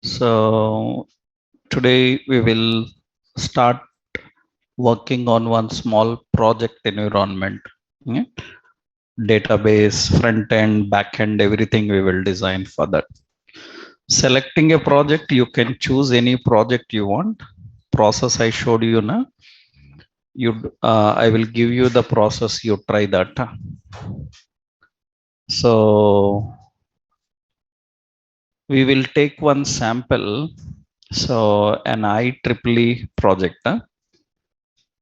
So today we will start working on one small project environment. Yeah. Database, front end, back end, everything we will design for that. Selecting a project, you can choose any project you want. Process I showed you now. I will give you the process. You try that. So we will take one sample. So an IEEE project.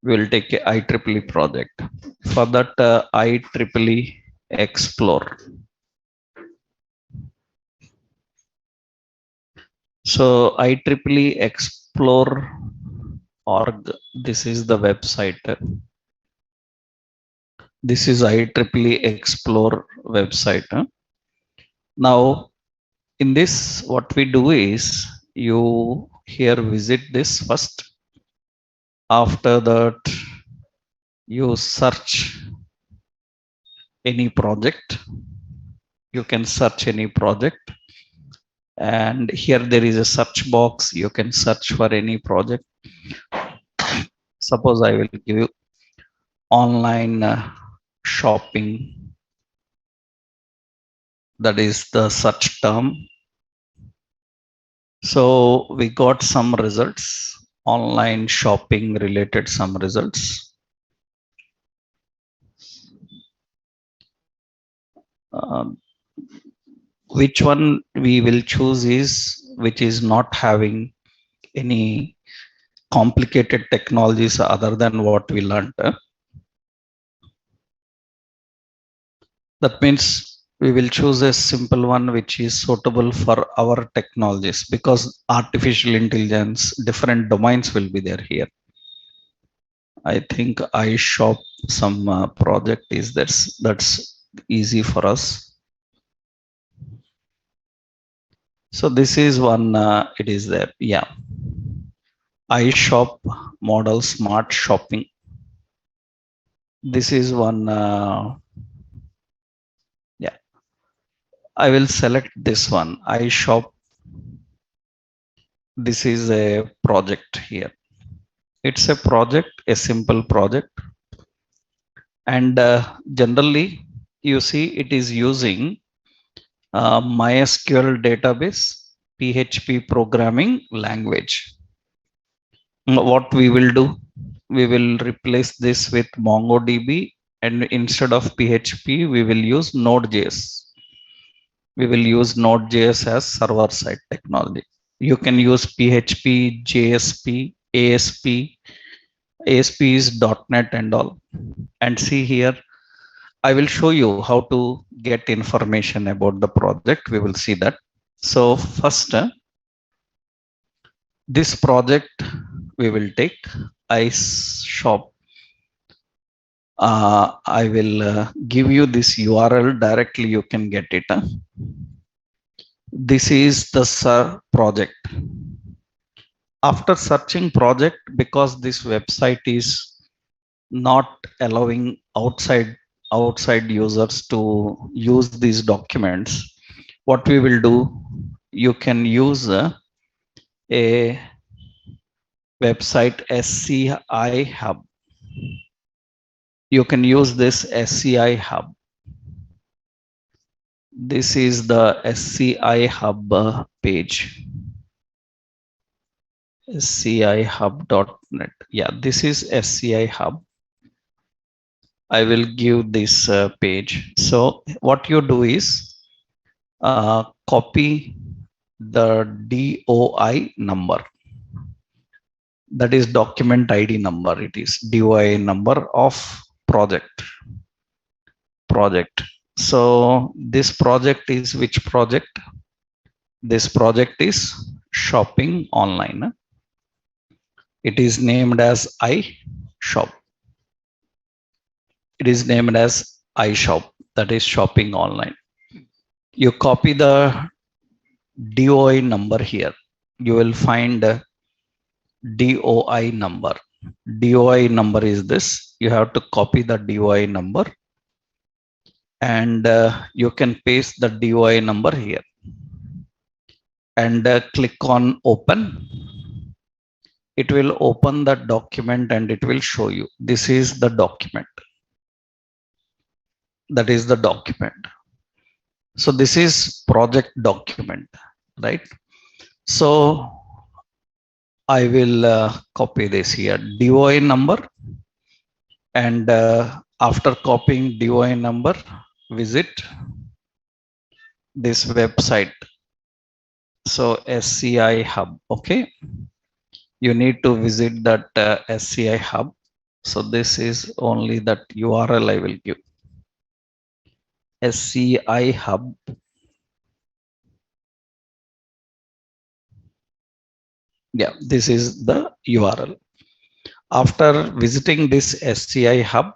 We will take a IEEE project. For that, IEEE Explore. So IEEE Explore org. This is the website. This is IEEE Explore website. Now, in this, what we do is you here visit this first. After that, you search any project. You can search any project. And here there is a search box. You can search for any project. Suppose I will give you online shopping. That is the search term. So we got some results, online shopping related some results. Which one we will choose is which is not having any complicated technologies other than what we learned. That means we will choose a simple one which is suitable for our technologies, because artificial intelligence, different domains will be there here. I think iShop some project is that's easy for us. So this is one, it is there. Yeah. iShop model smart shopping. This is one. Yeah. I will select this one. iShop. This is a project here. It's a project, a simple project. And generally, you see it is using MySQL database, PHP programming language. What we will do, we will replace this with MongoDB, and instead of PHP, we will use Node.js. We will use Node.js as server-side technology. You can use PHP, JSP, ASP. ASP is .NET and all. And see here, I will show you how to get information about the project. We will see that. So first, this project we will take iShop. I will give you this URL directly. You can get it. This is the project. After searching project, because this website is not allowing outside users to use these documents, what we will do, you can use a website SCI Hub. You can use this SCI Hub. This is the SCI Hub page. scihub.net. Yeah, this is SCI Hub. I will give this page. So what you do is copy the DOI number. That is document ID number. It is DOI number of project. So this project is which project? This project is shopping online. It is named as iShop. It is named as iShop. That is shopping online. You copy the DOI number here. You will find DOI number. DOI number is this. You have to copy the DOI number, and you can paste the DOI number here. and click on open. It will open the document and it will show you this is the document. That is the document. So this is project document, right? So I will copy this here, DOI number, and after copying DOI number, visit this website. So SCI Hub, okay, you need to visit that SCI Hub. So this is only that URL I will give, SCI Hub. Yeah, this is the URL. After visiting this SCI Hub,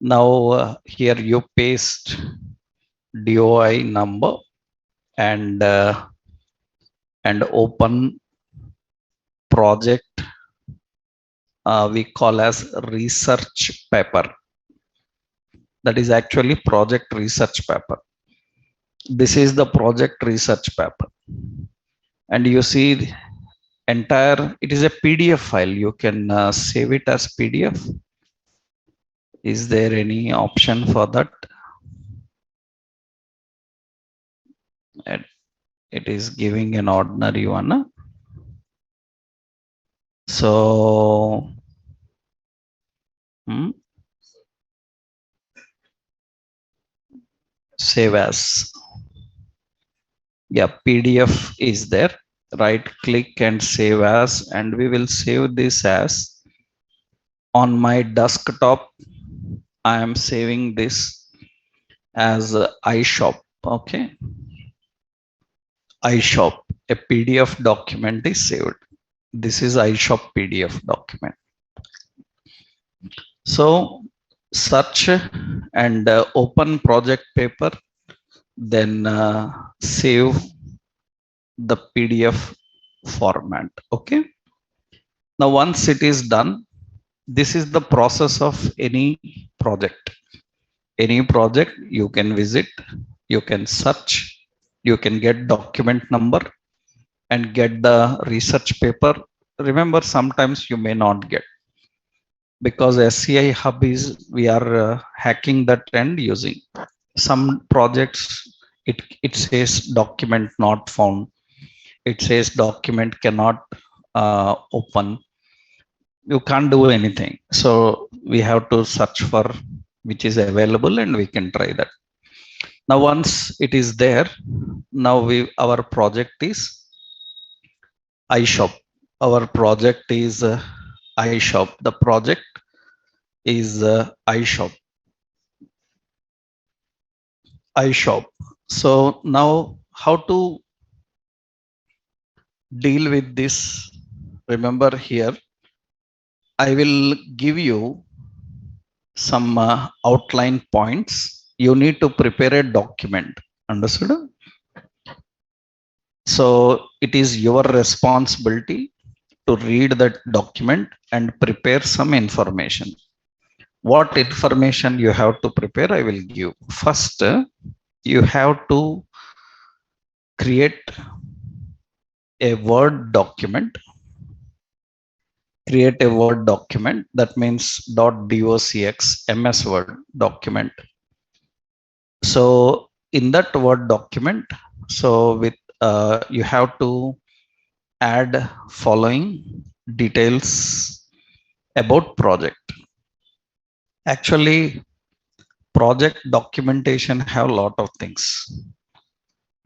now here you paste DOI number and open project we call as research paper. That is actually project research paper. This is the project research paper, and you see the entire, it is a PDF file. You can save it as PDF. Is there any option for that? It is giving an ordinary one. So save as. Yeah, PDF is there. Right click and save as, and we will save this as on my desktop. I am saving this as iShop. Okay, iShop, a PDF document is saved. This is iShop PDF document. So search and open project paper, then save the PDF format. Okay, now once it is done, this is the process of any project. Any project you can visit, you can search, you can get document number and get the research paper. Remember, sometimes you may not get, because SCI Hub is, we are hacking that and using some projects. It says document not found. It says document cannot open. You can't do anything. So we have to search for which is available and we can try that. Now once it is there, now our project is iShop. Our project is iShop. The project is iShop. iShop. So now how to deal with this? Remember, here I will give you some outline points. You need to prepare a document. Understood? So it is your responsibility to read that document and prepare some information. What information you have to prepare, I will give. First, you have to create a Word document. Create a Word document. That means .docx MS Word document. So in that Word document, so with you have to add following details about project. Actually, project documentation have a lot of things.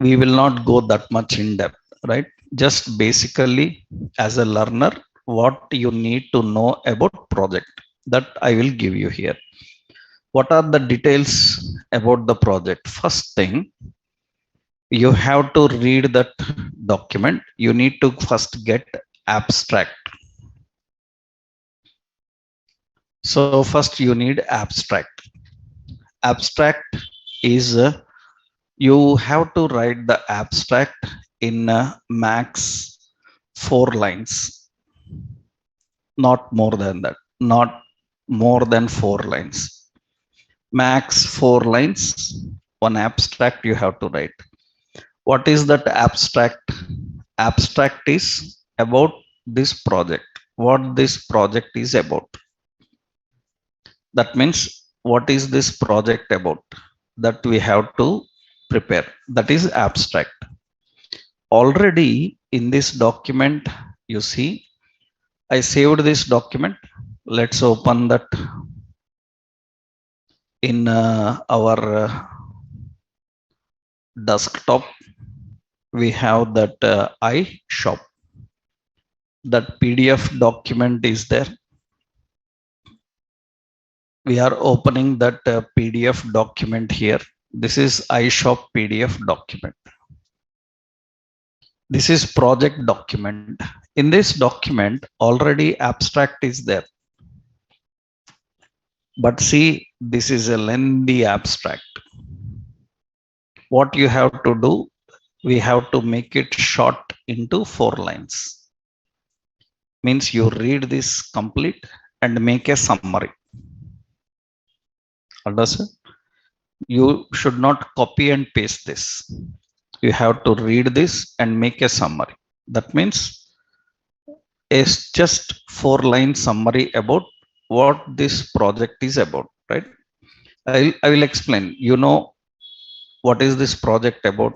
We will not go that much in depth, right? Just basically, as a learner, what you need to know about project, that I will give you here. What are the details about the project? First thing, you have to read that document. You need to first get abstract. So first you need abstract. Abstract is you have to write the abstract in max 4 lines. Not more than that. Not more than 4 lines. Max 4 lines. One abstract you have to write. What is that abstract? Abstract is about this project, what this project is about. That means what is this project about, that we have to prepare. That is abstract. Already in this document, you see, I saved this document. Let's open that in our desktop. We have that iShop. That PDF document is there. We are opening that PDF document here. This is iShop PDF document. This is project document. In this document, already abstract is there. But see, this is a lengthy abstract. What you have to do, we have to make it short into 4 lines. Means you read this complete and make a summary. Understand? You should not copy and paste this. You have to read this and make a summary. That means it's just 4 line summary about what this project is about, right? I will explain. You know what is this project about?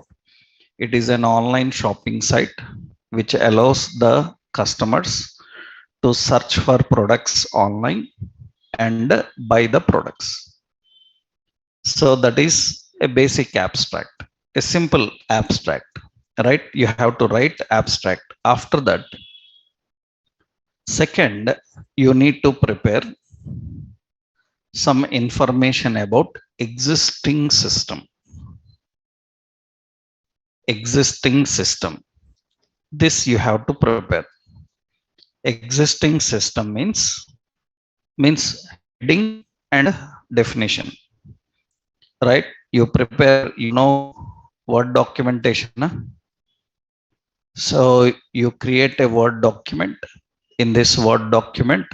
It is an online shopping site which allows the customers to search for products online and buy the products. So that is a basic abstract, a simple abstract, right? You have to write abstract. After that, second, you need to prepare some information about existing system. Existing system. This you have to prepare. Existing system means heading and definition, right? You prepare, you know Word documentation. Huh? So you create a Word document. In this Word document,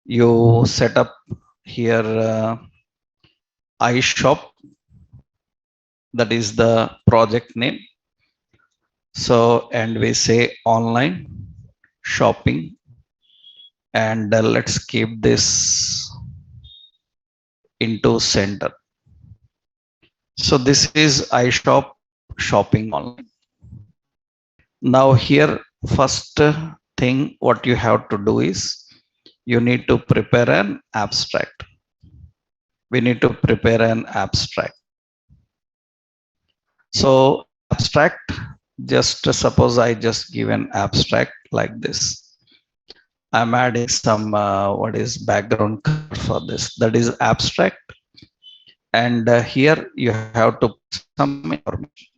you set up here iShop. That is the project name. So, and we say online shopping, and let's keep this into center. So this is iShop shopping online. Now here, first thing what you have to do is you need to prepare an abstract. We need to prepare an abstract. So abstract, just suppose I just give an abstract like this. I'm adding some what is background color for this. That is abstract. And here you have to put some information.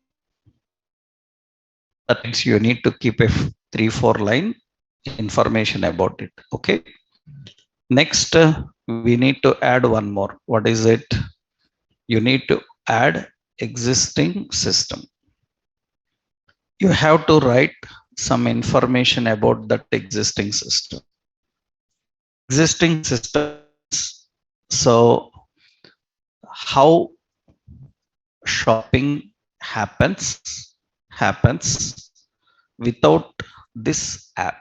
That means you need to keep a 3-4 line information about it. Okay. Next, we need to add one more. What is it? You need to add existing system. You have to write some information about that existing system. Existing systems. So how shopping happens without this app.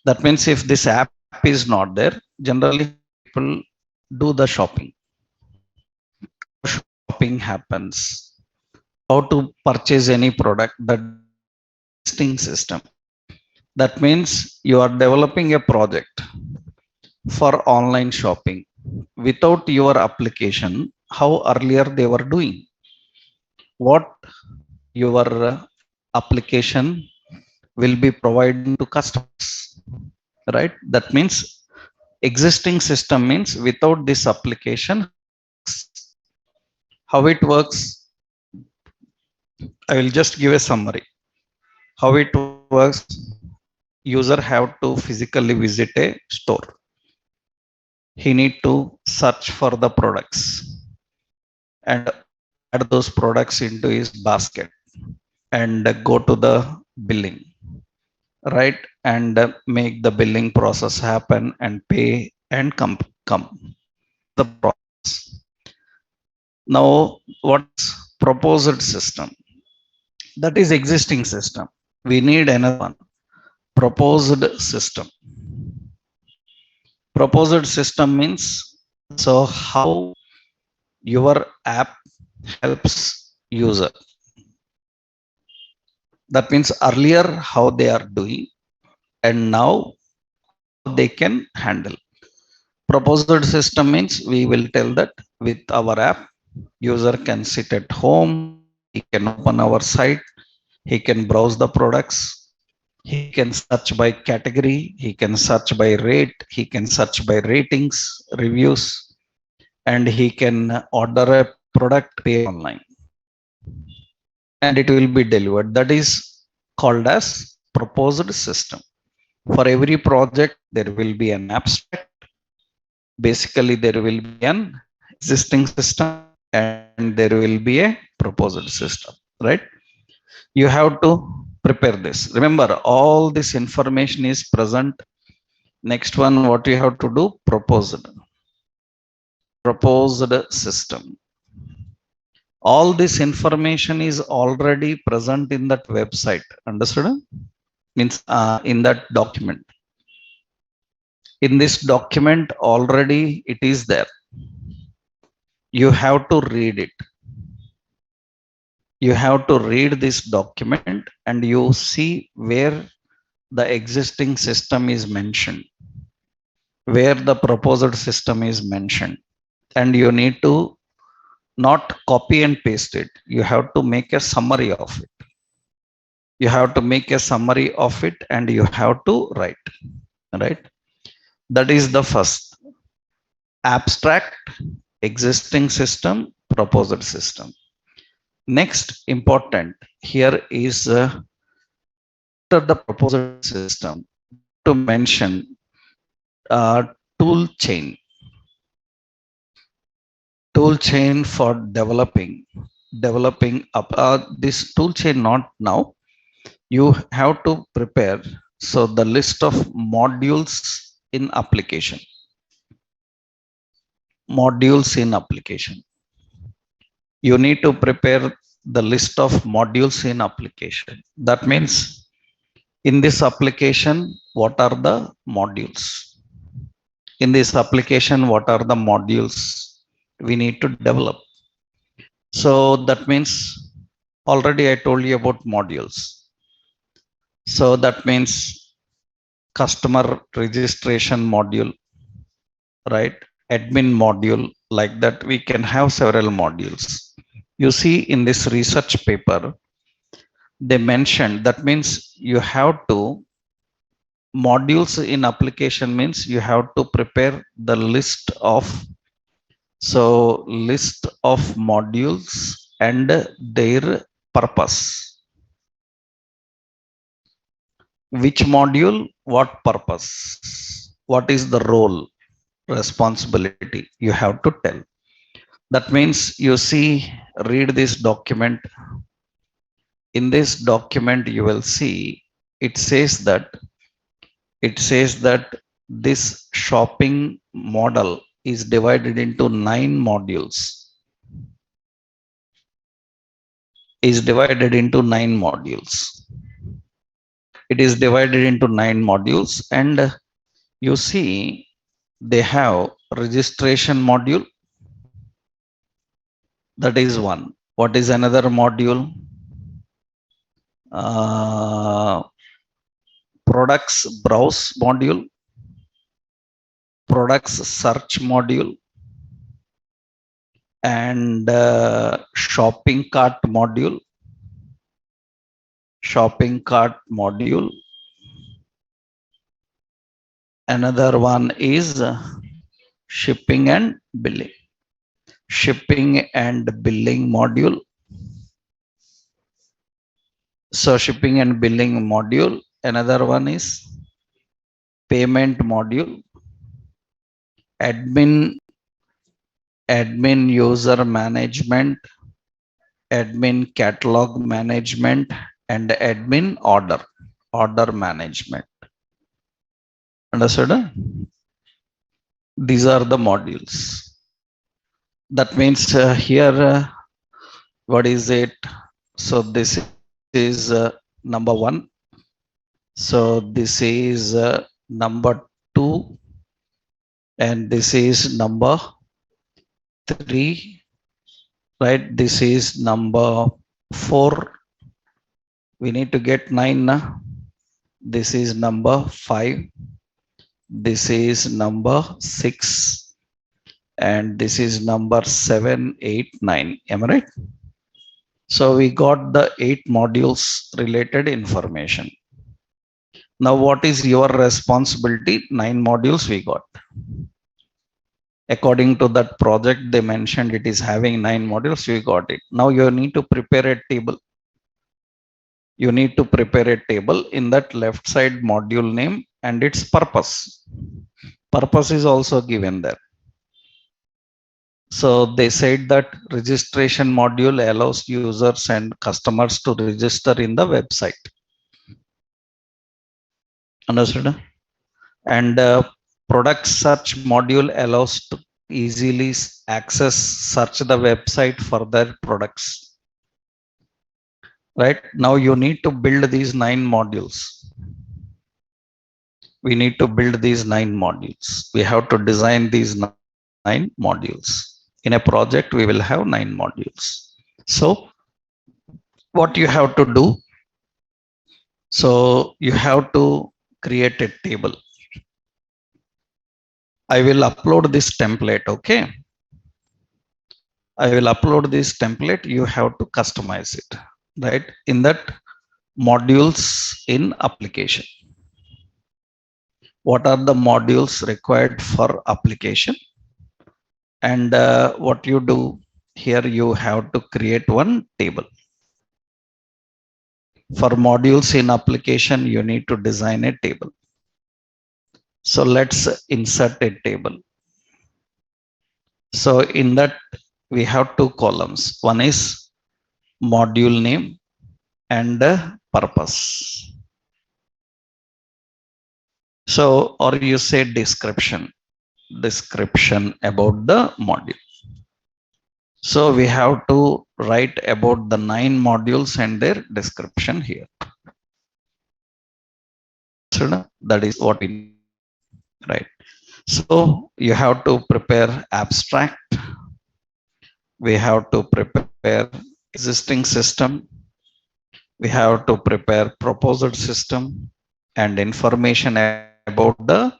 That means if this app is not there, generally people do the shopping. Shopping happens. How to purchase any product, that existing system. That means you are developing a project for online shopping. Without your application, how earlier they were doing? What your application will be providing to customers, right? That means existing system means without this application. How it works, I will just give a summary. How it works, user have to physically visit a store. He need to search for the products and add those products into his basket and go to the billing, right? And make the billing process happen and pay and come the process. Now, what's proposed system? That is existing system. We need another one. Proposed system. Proposed system means so how your app helps user. That means earlier how they are doing and now they can handle. Proposed system means we will tell that with our app, user can sit at home, he can open our site, he can browse the products, he can search by category, he can search by rate, he can search by ratings, reviews, and he can order a product, pay online, and it will be delivered. That is called as proposed system. For every project, there will be an abstract. Basically, there will be an existing system and there will be a proposed system, right? You have to prepare this. Remember, all this information is present. Next one, what you have to do? Proposed system. All this information is already present in that website. Understood? Means in that document. In this document, already it is there. You have to read it. You have to read this document and you see where the existing system is mentioned, where the proposed system is mentioned, and you need to not copy and paste it. You have to make a summary of it. You have to make a summary of it and you have to write, right? That is the first. Abstract, existing system, proposed system. Next important here is after the proposed system to mention tool chain. Tool chain for developing up this tool chain. Not now, you have to prepare so the list of modules in application. Modules in application. You need to prepare the list of modules in application. That means in this application, what are the modules? In this application, what are the modules we need to develop? So that means already I told you about modules. So that means customer registration module, right? Admin module, like that we can have several modules. You see in this research paper, they mentioned that means you have to modules in application means you have to prepare the list of modules and their purpose. Which module, what purpose, what is the role, responsibility, you have to tell. That means you see, read this document. In this document, you will see it says that this shopping model is divided into 9 modules. Is divided into 9 modules. It is divided into 9 modules, and you see they have registration module. That is one. What is another module? Products browse module, products search module, and shopping cart module. Shopping cart module. Another one is shipping and billing. Shipping and billing module. So shipping and billing module. Another one is payment module. Admin user management, admin catalog management, and admin order management. Understood? These are the modules. That means here, what is it? So this is number one. So this is number two, and this is number three, right? This is number four. We need to get nine now. This is number five. This is number six, and this is number 7, 8, 9. Am I right? So we got the 8 modules related information. Now, what is your responsibility? 9 modules we got. According to that project, they mentioned it is having 9 modules. We got it. Now you need to prepare a table. You need to prepare a table in that left side module name and its purpose. Purpose is also given there. So they said that registration module allows users and customers to register in the website. Understood? And product search module allows to easily access search the website for their products. Right now you need to build these 9 modules. We need to build these 9 modules. We have to design these 9 modules. In a project, we will have 9 modules. So what you have to do? So you have to create a table. I will upload this template. Okay. I will upload this template. You have to customize it, right? In that modules in application. What are the modules required for application? And what you do here, you have to create one table. For modules in application, you need to design a table. So let's insert a table. So in that, we have 2 columns. One is module name and purpose. So, or you say description about the module. So we have to write about the 9 modules and their description here. So that is what we need, right? So you have to prepare abstract. We have to prepare existing system. We have to prepare proposed system and information about the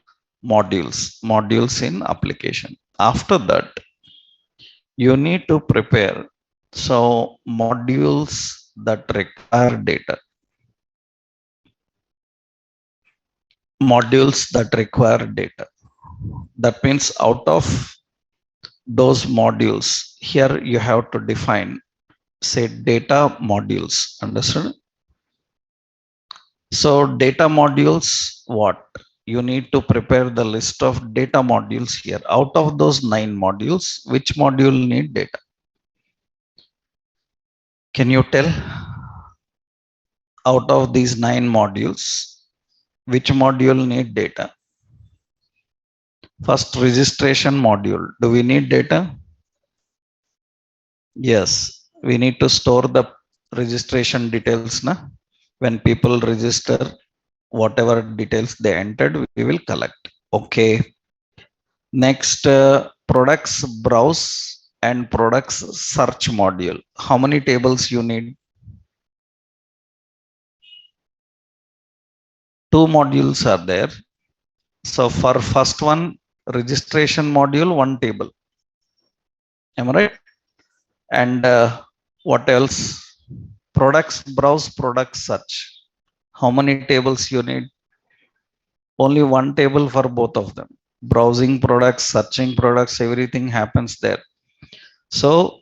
modules in application. After that, you need to prepare modules that require data. Modules that require data. That means out of those modules, here you have to define, say, data modules. Understood? So data modules, what? You need to prepare the list of data modules here. Out of those 9 modules, which module need data? Can you tell? Out of these 9 modules, which module need data? First, registration module. Do we need data? Yes, we need to store the registration details. When people register, whatever details they entered, we will collect. Okay. Next, products browse and products search module. How many tables you need? 2 modules are there. So for first one, registration module, 1 table. Am I right? And what else? Products browse, products search. How many tables you need? Only 1 table for both of them. Browsing products, searching products, everything happens there. So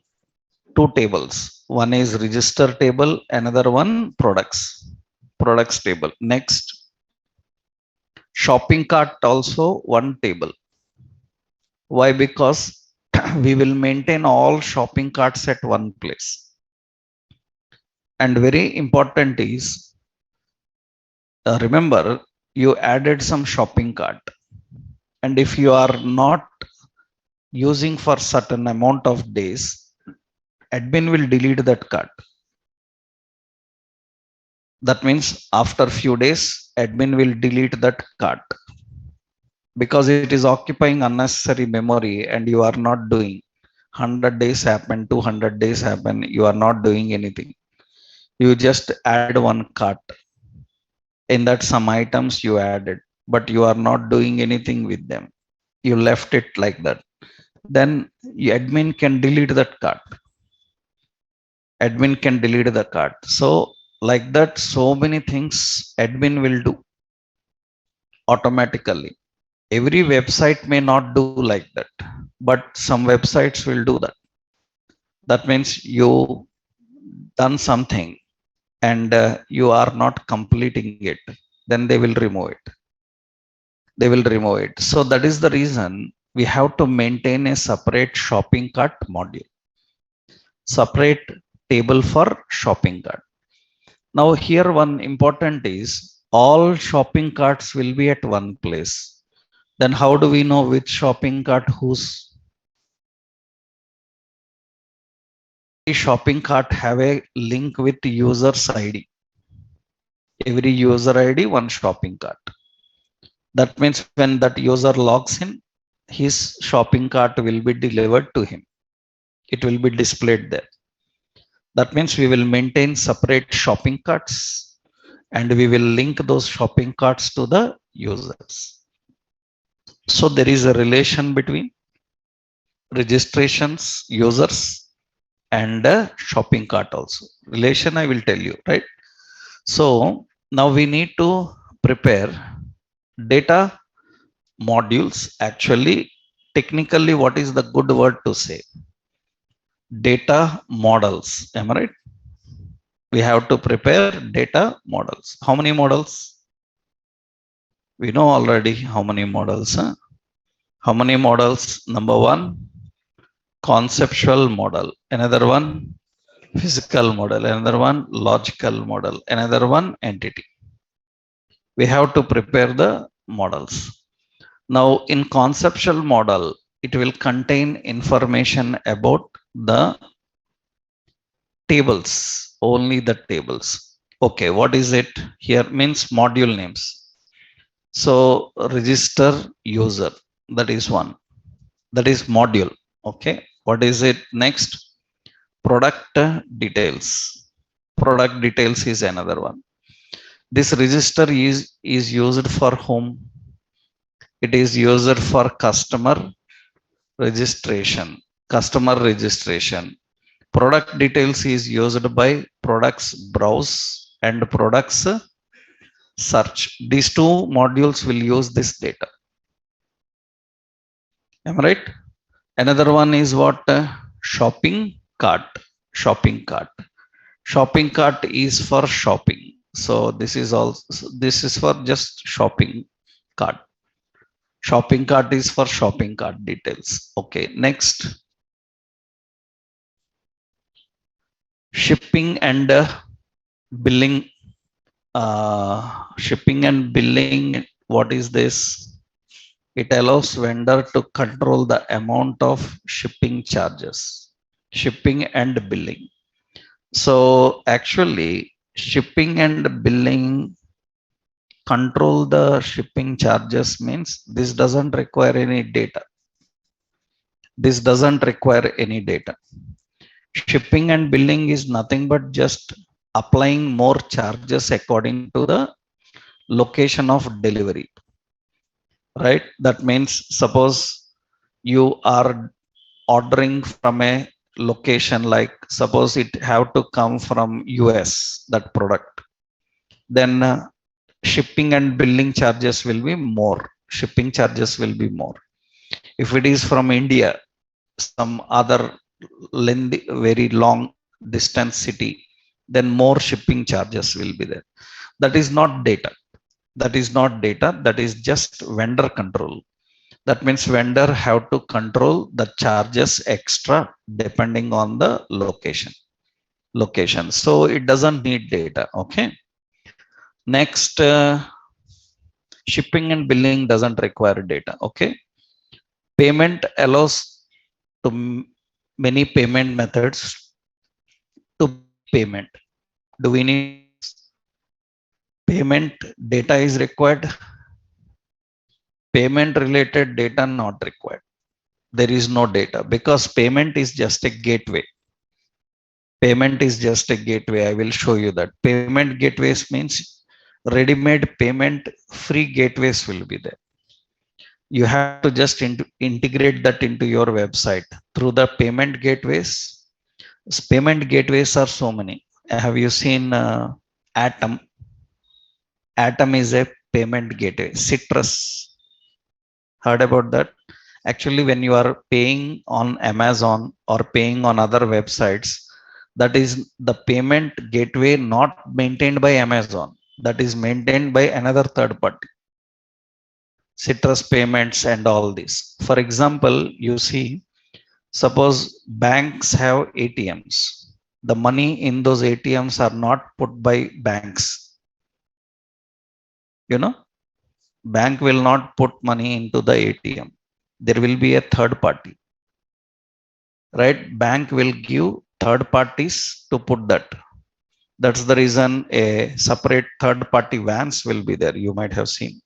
2 tables. One is register table, another one products table. Next, shopping cart also 1 table. Why? Because we will maintain all shopping carts at one place. And very important is, remember, you added some shopping cart. And if you are not using for certain amount of days, admin will delete that cart. That means after few days, admin will delete that cart because it is occupying unnecessary memory and you are not doing. 100 days happen, 200 days happen, you are not doing anything. You just add one cart. In that some items you added, but you are not doing anything with them. You left it like that. Then admin can delete that cart. Admin can delete the cart. So like that, so many things admin will do automatically. Every website may not do like that, but some websites will do that. That means you done something and you are not completing it, then they will remove it. They will remove it. So that is the reason we have to maintain a separate shopping cart module, separate table for shopping cart. Now here one important is all shopping carts will be at one place. Then how do we know which shopping cart whose? Shopping cart have a link with user's ID. Every user ID, one shopping cart. That means when that user logs in, his shopping cart will be delivered to him. It will be displayed there. That means we will maintain separate shopping carts and we will link those shopping carts to the users. So there is a relation between registrations, users, and a shopping cart also. Relation I will tell you, right? So now we need to prepare data modules. Actually, technically, what is the good word to say? Data models. Am I right? We have to prepare data models. How many models? We know already how many models. Huh? How many models? Number one, conceptual model. Another one, physical model. Another one, logical model. Another one, entity. We have to prepare the models. Now, in conceptual model, it will contain information about the tables, only the tables. Okay, what is it here? Means module names. So register user, that is one. That is module. Okay, what is it next? Product details. Product details is another one. This register is used for whom? It is used for customer registration. Customer registration. Product details is used by products browse and products search. These two modules will use this data. Am I right? Another one is what? Shopping cart. Shopping cart. Shopping cart is for shopping. So this is also, this is for just shopping cart. Shopping cart is for shopping cart details. Okay, next. Shipping and billing. Shipping and billing. What is this? It allows vendor to control the amount of shipping charges. Shipping and billing. So actually, shipping and billing control the shipping charges means this doesn't require any data. This doesn't require any data. Shipping and billing is nothing but just applying more charges according to the location of delivery. Right? That means suppose you are ordering from a location, like suppose it have to come from US, that product, then shipping and billing charges will be more. Shipping charges will be more. If it is from India, some other lengthy, very long distance city, then more shipping charges will be there. That is not data. That is not data. That is just vendor control. That means vendor have to control the charges extra depending on the location. So it doesn't need data. Okay. Next, shipping and billing doesn't require data. Okay. Payment allows to many payment methods to make payment. Do we need payment data is required? Payment related data not required. There is no data because payment is just a gateway. Payment is just a gateway. I will show you that. Payment gateways means ready-made payment free gateways will be there. You have to just integrate that into your website through the payment gateways. Payment gateways are so many. Have you seen Atom? Atom is a payment gateway. Citrus, heard about that? Actually, when you are paying on Amazon or paying on other websites, that is the payment gateway not maintained by Amazon. That is maintained by another third party. Citrus payments and all this. For example, you see, suppose banks have ATMs. The money in those ATMs are not put by banks. You know, bank will not put money into the ATM. There will be a third party, right? Bank will give third parties to put that. That's the reason a separate third party vans will be there. You might have seen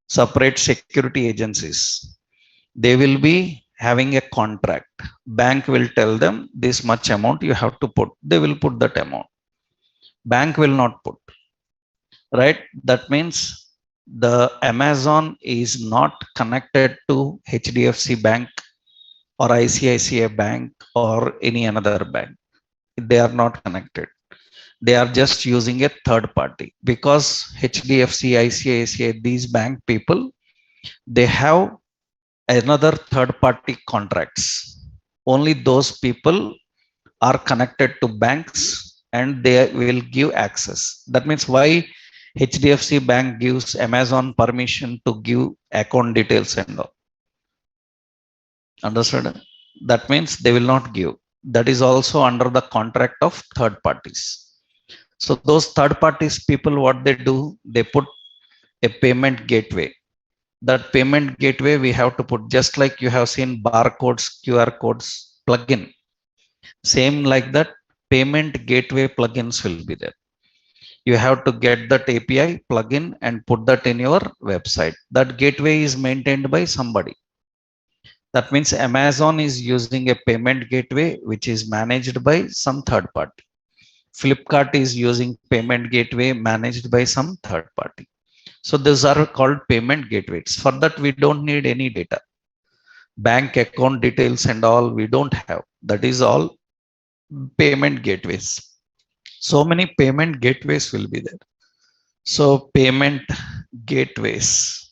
separate security agencies. They will be having a contract. Bank will tell them this much amount you have to put. They will put that amount. Bank will not put, right? That means the Amazon is not connected to HDFC Bank or ICICI Bank or any another bank. They are not connected. They are just using a third party because HDFC, ICICI, these bank people, they have another third party contracts. Only those people are connected to banks and they will give access. That means why HDFC Bank gives Amazon permission to give account details and all. Understood? That means they will not give. That is also under the contract of third parties. So those third parties people, what they do, they put a payment gateway. That payment gateway we have to put just like you have seen barcodes, QR codes plugin. Same like that, payment gateway plugins will be there. You have to get that API plugin and put that in your website. That gateway is maintained by somebody. That means Amazon is using a payment gateway which is managed by some third party. Flipkart is using payment gateway managed by some third party. So these are called payment gateways. For that, we don't need any data. Bank account details and all we don't have. That is all payment gateways. So many payment gateways will be there. So payment gateways.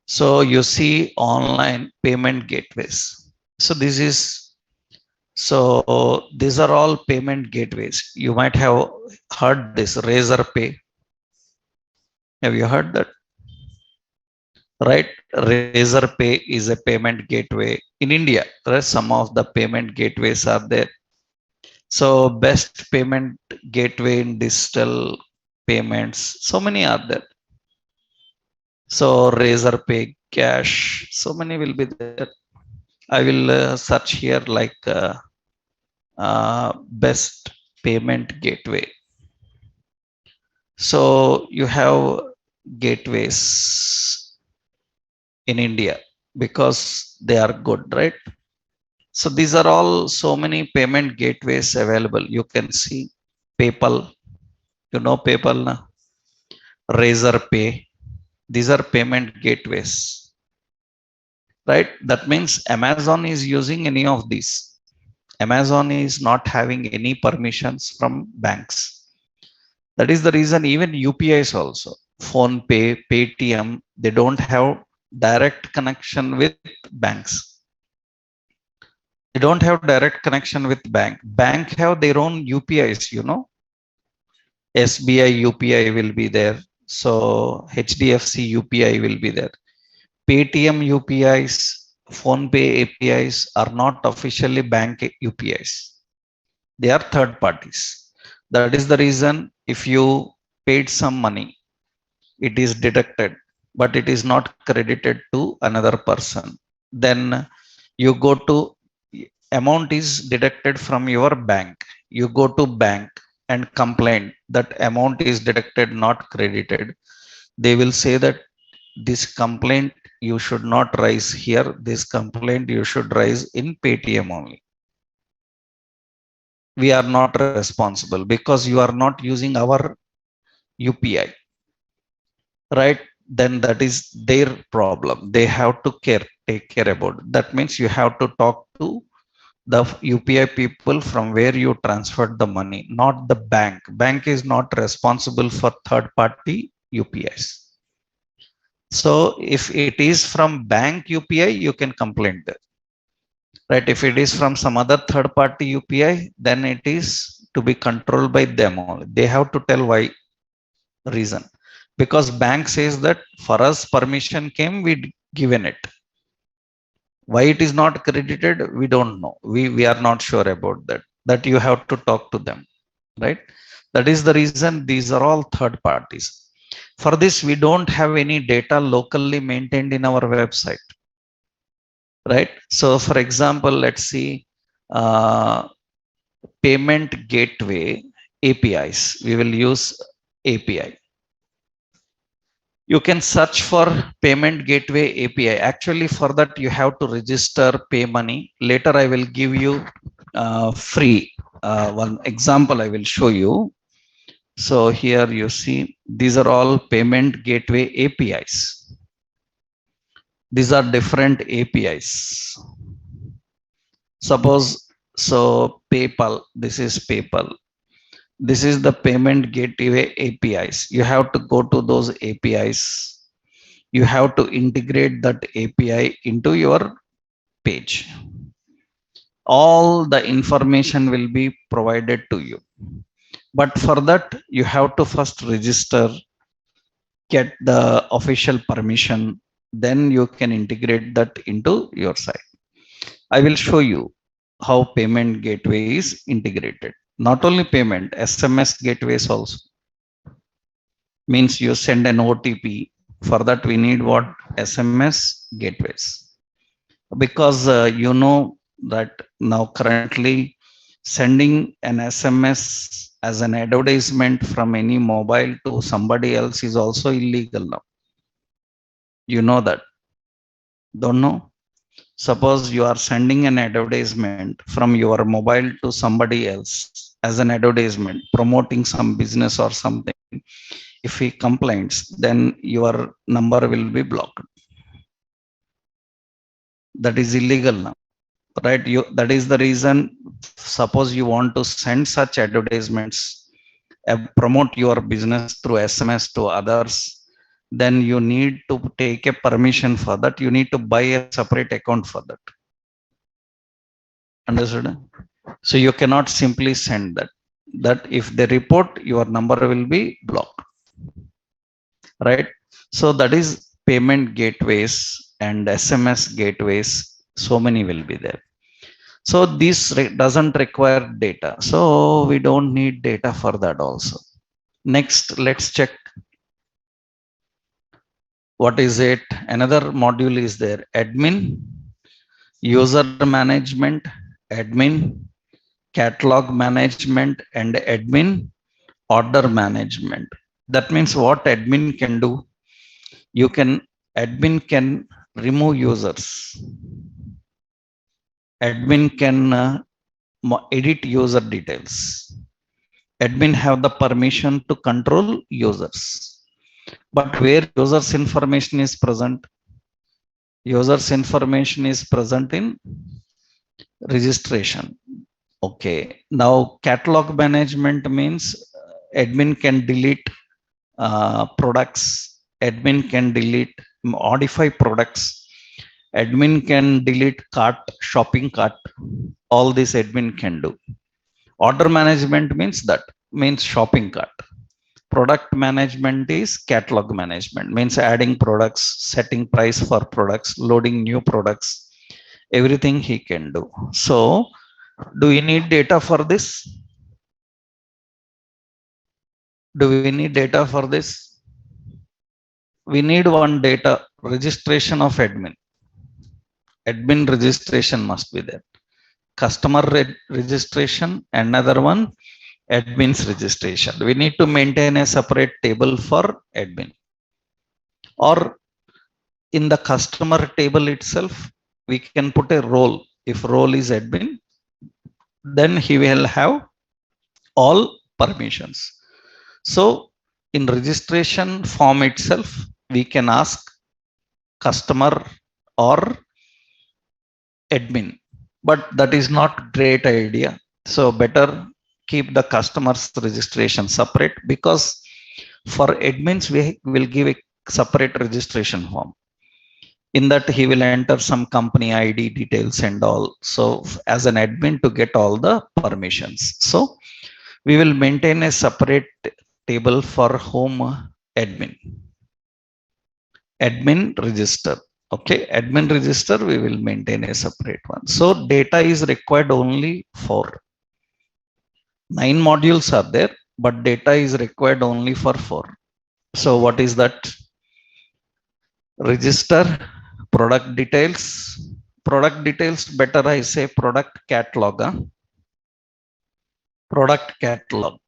So you see online payment gateways. So this is, so these are all payment gateways. You might have heard this Razorpay. Have you heard that? Right? Razorpay is a payment gateway in India. Right? Some of the payment gateways are there. So best payment gateway in digital payments. So many are there. So Razorpay, Cash. So many will be there. I will search here like best payment gateway. So you have gateways in India because they are good, right? So these are all so many payment gateways available. You can see PayPal, you know PayPal, na? Razorpay. These are payment gateways, right? That means Amazon is using any of these. Amazon is not having any permissions from banks. That is the reason even UPIs also, PhonePe, Paytm, they don't have direct connection with banks. They don't have direct connection with bank. Bank have their own UPIs, you know. SBI UPI will be there. So HDFC UPI will be there. Paytm UPIs, PhonePe APIs are not officially bank UPIs. They are third parties. That is the reason if you paid some money, it is deducted, but it is not credited to another person. Then You go to amount is deducted from your bank. You go to bank and complain that amount is deducted, not credited. They will say that this complaint you should not raise here. This complaint you should raise in Paytm only. We are not responsible because you are not using our UPI, right? Then that is their problem. They have to take care about it. That means you have to talk to the UPI people from where you transferred the money, not the bank. Bank is not responsible for third party UPIs. So if it is from bank UPI, you can complain there, right? If it is from some other third party UPI, then it is to be controlled by them only. They have to tell why reason, because bank says that for us permission came, we given it. Why it is not credited, we don't know. We are not sure about that. That you have to talk to them, right? That is the reason these are all third parties. For this, we don't have any data locally maintained in our website, right? So for example, let's see, uh, payment gateway APIs. We will use API. You can search for payment gateway API. Actually, for that you have to register, pay money. Later I will give you free one example I will show you. So here you see, these are all payment gateway APIs. These are different APIs. Suppose, so PayPal, this is PayPal. This is the payment gateway APIs. You have to go to those APIs. You have to integrate that API into your page. All the information will be provided to you. But for that, you have to first register, get the official permission, then you can integrate that into your site. I will show you how payment gateway is integrated. Not only payment, SMS gateways also. Means you send an OTP. For that, we need what? SMS gateways. Because you know that now currently sending an SMS as an advertisement from any mobile to somebody else is also illegal now. You know that? Don't know? Suppose you are sending an advertisement from your mobile to somebody else as an advertisement promoting some business or something. If he complains, then your number will be blocked. That is illegal now, right? That is the reason. Suppose you want to send such advertisements, promote your business through SMS to others, then you need to take a permission for that. You need to buy a separate account for that. Understood? So you cannot simply send that. That if they report, your number will be blocked, right? So that is payment gateways and SMS gateways. So many will be there. So this doesn't require data. So we don't need data for that also. Next, let's check what is it. Another module is there: admin, user management, admin, catalog management, and admin, order management. That means what admin can do? Admin can remove users. Admin can edit user details. Admin have the permission to control users. But where users information is present? Users information is present in registration. Okay. Now catalog management means admin can delete products. Admin can delete, modify products. Admin can delete cart, shopping cart. All this admin can do. Order management means shopping cart. Product management is catalog management, means adding products, setting price for products, loading new products. Everything he can do. So do we need data for this? Do we need data for this? We need one data: registration of admin. Admin registration must be there. Customer registration, another one, admin's registration. We need to maintain a separate table for admin. Or in the customer table itself, we can put a role. If role is admin, then he will have all permissions. So in registration form itself, we can ask customer or admin, but that is not great idea. So better keep the customer's registration separate, because for admins we will give a separate registration form. In that he will enter some company ID details and all, so as an admin to get all the permissions. So we will maintain a separate table for home admin, admin register. Okay, admin register, we will maintain a separate one. So data is required only for 9 modules are there, but data is required only for 4. So what is that? Register, product details. Product details, better I say product catalog. Product catalog.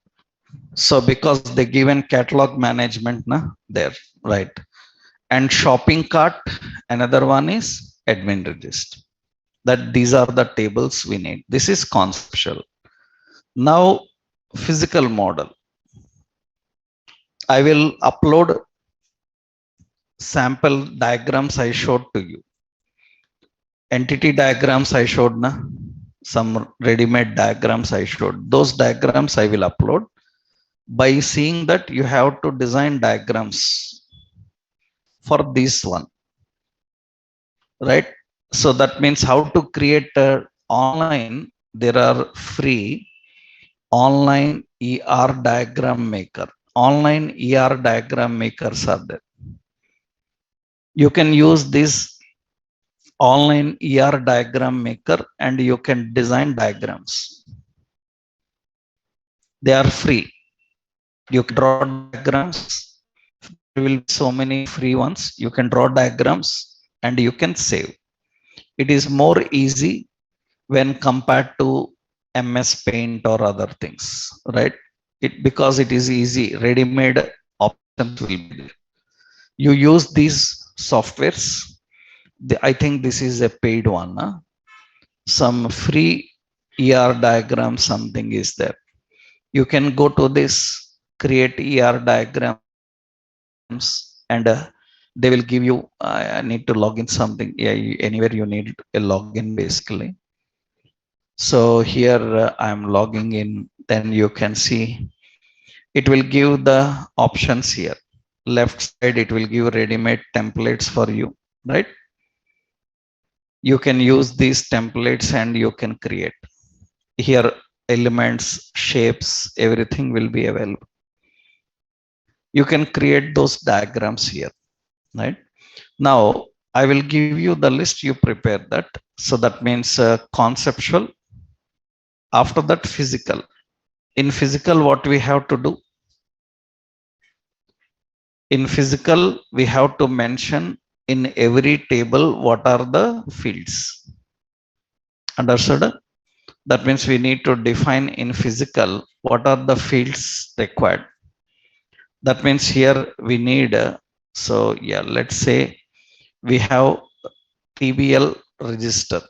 So because they given catalog management there, right? And shopping cart, another one is admin register. That these are the tables we need. This is conceptual. Now physical model. I will upload sample diagrams I showed to you. Entity diagrams I showed some ready-made diagrams I showed. Those diagrams I will upload. By seeing that, you have to design diagrams for this one, right? So that means how to create online. There are free online ER diagram maker. Online ER diagram makers are there. You can use this online ER diagram maker and you can design diagrams. They are free. You can draw diagrams. There will be so many free ones. You can draw diagrams and you can save. It is more easy when compared to MS Paint or other things, right? Because it is easy, ready-made options will be there. You use these softwares. I think this is a paid one. Some free ER diagram, something is there. You can go to this, create ER diagrams, and they will give you, I need to log in something. Yeah, anywhere you need a login basically. So here I'm logging in, then you can see it will give the options here. Left side, it will give ready-made templates for you, right? You can use these templates and you can create. Here elements, shapes, everything will be available. You can create those diagrams here, right? Now I will give you the list, you prepare that. So that means conceptual. After that, physical. In physical, what we have to do? In physical, we have to mention in every table what are the fields. Understood? That means we need to define in physical what are the fields required. That means here we need, so yeah, let's say we have TBL register.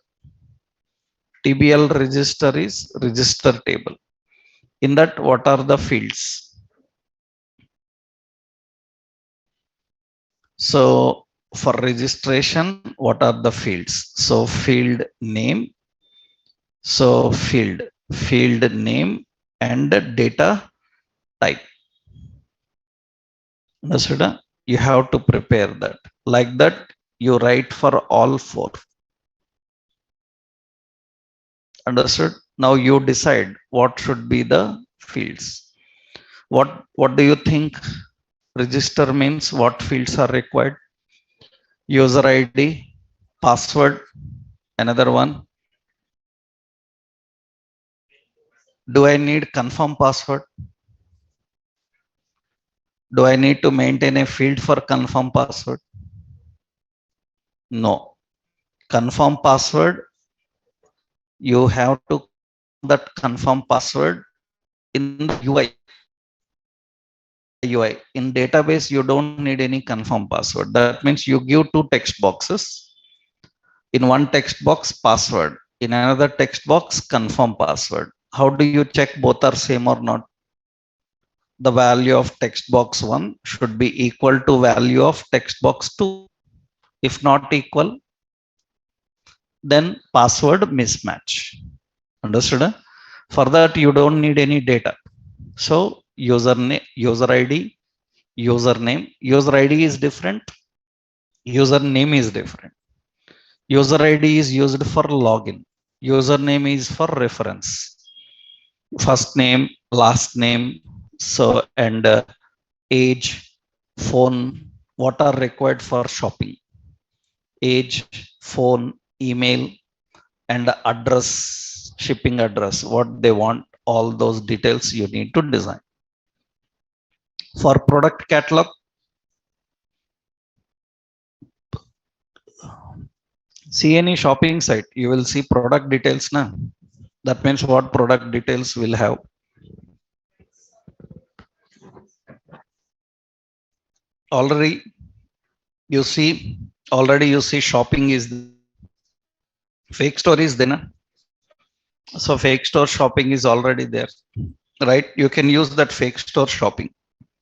TBL register is register table. In that, what are the fields? So for registration, what are the fields? So field name. So field name and data type. Understood? You have to prepare that. Like that, you write for all 4. Understood? Now you decide what should be the fields. What do you think register means? What fields are required? User ID, password, another one. Do I need confirm password? Do I need to maintain a field for confirm password? No. confirm password, you have to confirm that confirm password in the UI. In database, you don't need any confirm password. That means you give two text boxes. In one text box, password. In another text box, confirm password. How do you check both are same or not? The value of text box 1 should be equal to value of text box 2. If not equal, then password mismatch. Understood? For that, you don't need any data. So username, user ID, username, user ID is different, username is different. User ID is used for login, username is for reference. First name, last name, so and age, phone, what are required for shopping, age, phone, email, and address, shipping address, what they want, all those details you need to design. For product catalog, see any shopping site, you will see product details now. That means what product details will have. Already you see, shopping is fake store is there. So fake store shopping is already there, right? You can use that fake store shopping.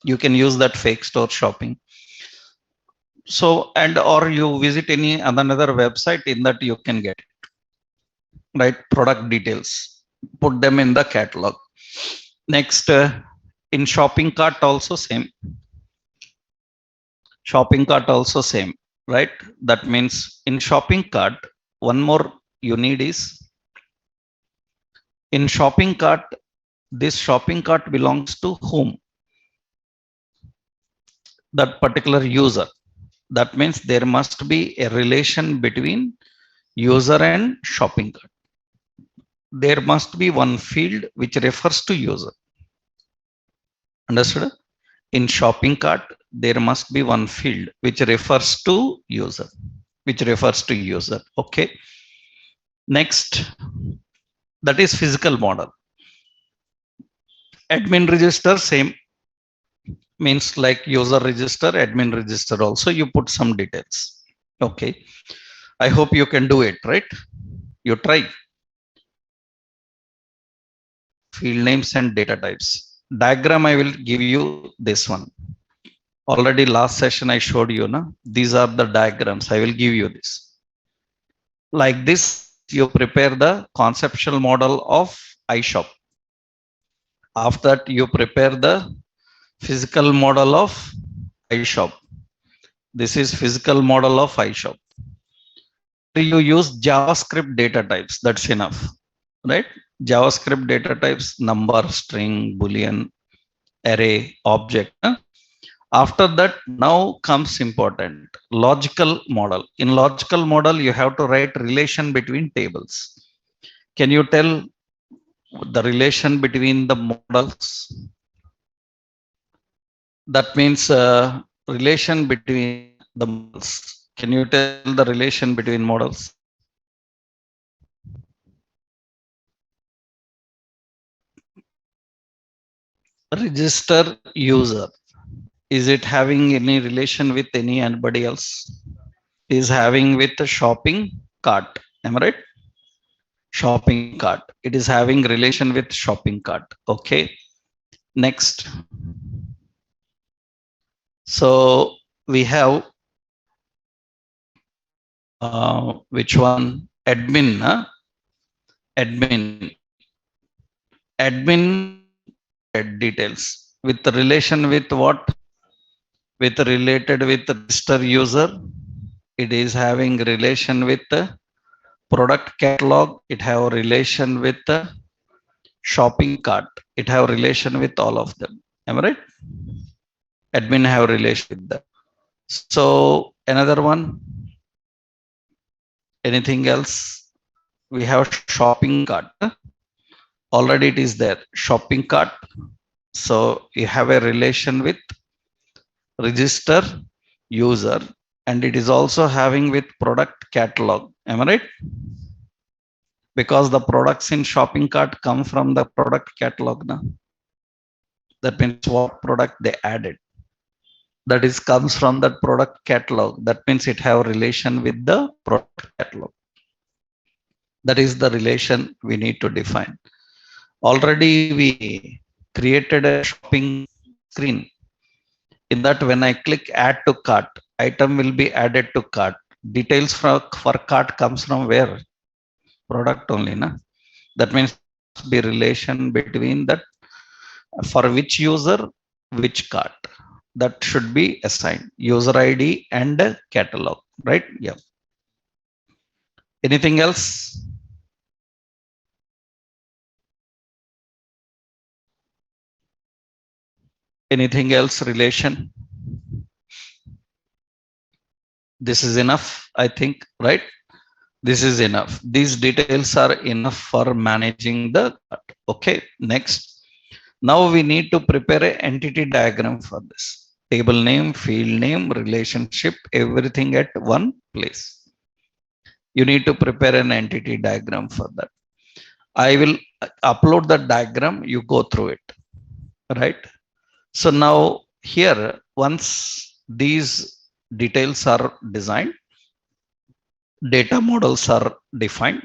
You can use that fake store shopping. So, and or you visit any another website, in that you can get it, right? Product details, put them in the catalog. Next, in shopping cart also same. Shopping cart also same, right? That means in shopping cart, one more you need is, in shopping cart, this shopping cart belongs to whom? That particular user. That means there must be a relation between user and shopping cart. There must be one field which refers to user. Understood? In shopping cart, there must be one field which refers to user. Okay. Next, that is physical model. Admin register, same. Means like user register, admin register also, you put some details. Okay. I hope you can do it, right? You try. Field names and data types. Diagram, I will give you this one. Already last session I showed you, na? These are the diagrams. I will give you this. Like this, you prepare the conceptual model of iShop. After that, you prepare the physical model of iShop. This is physical model of iShop. You use JavaScript data types. That's enough, right? JavaScript data types, number, string, boolean, array, object. After that, now comes important logical model. In logical model, you have to write relation between tables. Can you tell the relation between the models? That means relation between the models. Can you tell the relation between models? Register user. Is it having any relation with anybody else? Is having with the shopping cart. Am I right? Shopping cart. It is having relation with shopping cart. Okay. Next. So we have which one? Admin. Admin. Admin details with the relation with what? With related with register user. It is having relation with the product catalog. It have a relation with the shopping cart. It have relation with all of them. Am I right? Admin have relation with that. So another one. Anything else? We have shopping cart. Already it is there. Shopping cart. So you have a relation with register user. and it is also having with product catalog. Am I right? Because the products in shopping cart come from the product catalog now. That means what product they added. That is comes from that product catalog. That means it have relation with the product catalog. That is the relation we need to define. Already we created a shopping screen. In that, when I click add to cart, item will be added to cart. Details for cart comes from where? Product only, na? That means there must be relation between that for which user, which cart. That should be assigned user ID and catalog, right? Yeah. Anything else? Anything else relation? This is enough, I think, right? This is enough. These details are enough for managing the cart. Okay, next. Now we need to prepare an entity diagram for this. Table name, field name, relationship, everything at one place. You need to prepare an entity diagram for that. I will upload the diagram, you go through it, right? So now here, once these details are designed, data models are defined.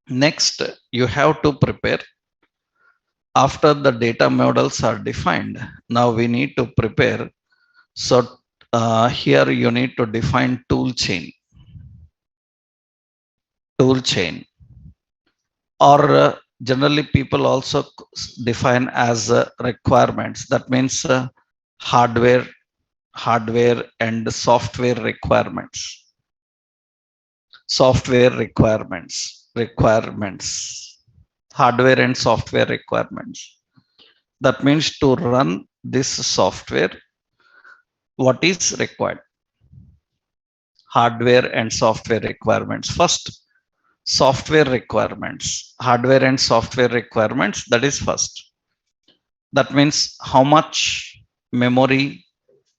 Next, you have to prepare. After the data models are defined, now we need to prepare. So here you need to define tool chain. Tool chain. Or generally people also define as requirements. That means hardware and software requirements. Software requirements. Hardware and software requirements. That means to run this software, what is required? Hardware and software requirements. First, software requirements, hardware and software requirements. That is first. That means how much memory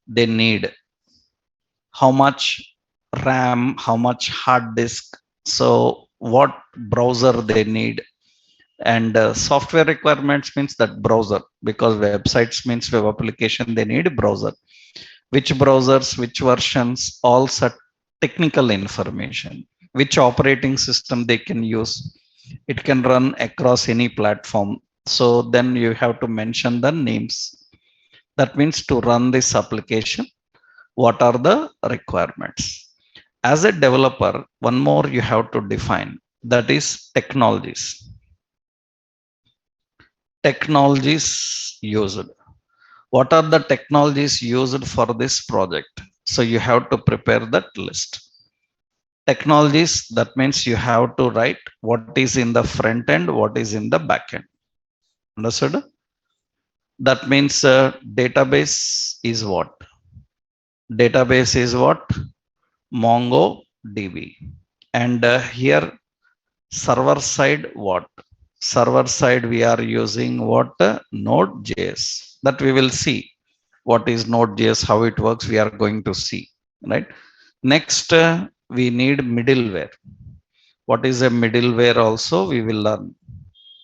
they need, how much RAM, how much hard disk, so what browser they need. And software requirements means that browser, because websites means web application, they need browser. Which browsers, which versions, all such technical information. Which operating system they can use. It can run across any platform. So then you have to mention the names. That means to run this application, what are the requirements? As a developer, one more you have to define, that is technologies. Technologies used. What are the technologies used for this project? So you have to prepare that list. Technologies, that means you have to write what is in the front end, what is in the back end. Understood? That means database is what? Database is what? MongoDB. And here server side what? Server side we are using what? Node.js. That we will see. What is Node.js, how it works, we are going to see, right? Next, we need middleware. What is a middleware also we will learn.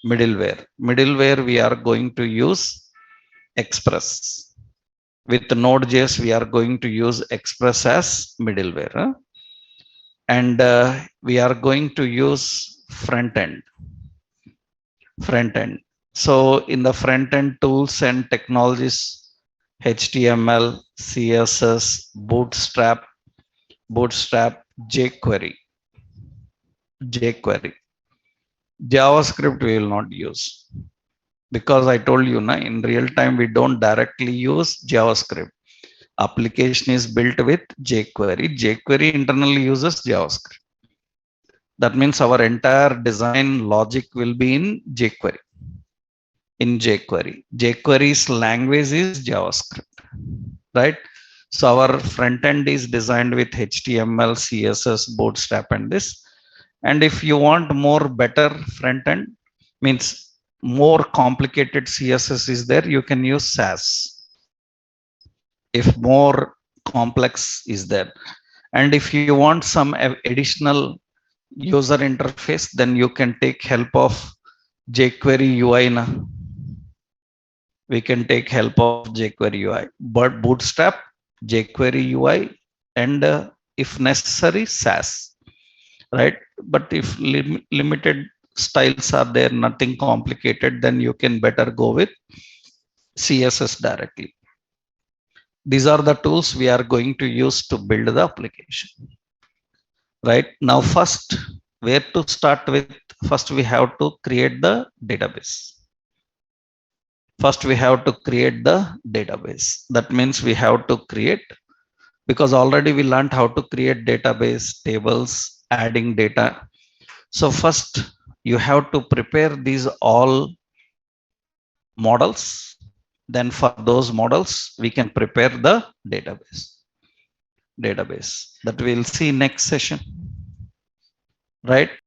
Middleware. Middleware we are going to use Express. With Node.js we are going to use Express as middleware. And we are going to use front end. Front end. So in the front end tools and technologies, HTML, CSS, Bootstrap, jQuery. JavaScript we will not use, because I told you na, in real time we don't directly use JavaScript. Application is built with jQuery. jQuery internally uses JavaScript. That means our entire design logic will be in jQuery. jQuery's language is JavaScript, right? So our front end is designed with HTML, CSS, Bootstrap, and this. And if you want more better front end, means more complicated CSS is there, you can use Sass. If more complex is there, And if you want some additional user interface, then you can take help of jQuery UI. We can take help of jQuery UI, but Bootstrap, jQuery UI, and if necessary, Sass, right? But if limited styles are there, nothing complicated, then you can better go with CSS directly. These are the tools we are going to use to build the application. Right now, first, where to start with? First, we have to create the database. First, we have to create the database. That means we have to create, because already we learned how to create database tables, adding data. So first, you have to prepare these all models. Then for those models, we can prepare the database that we'll see next session, right?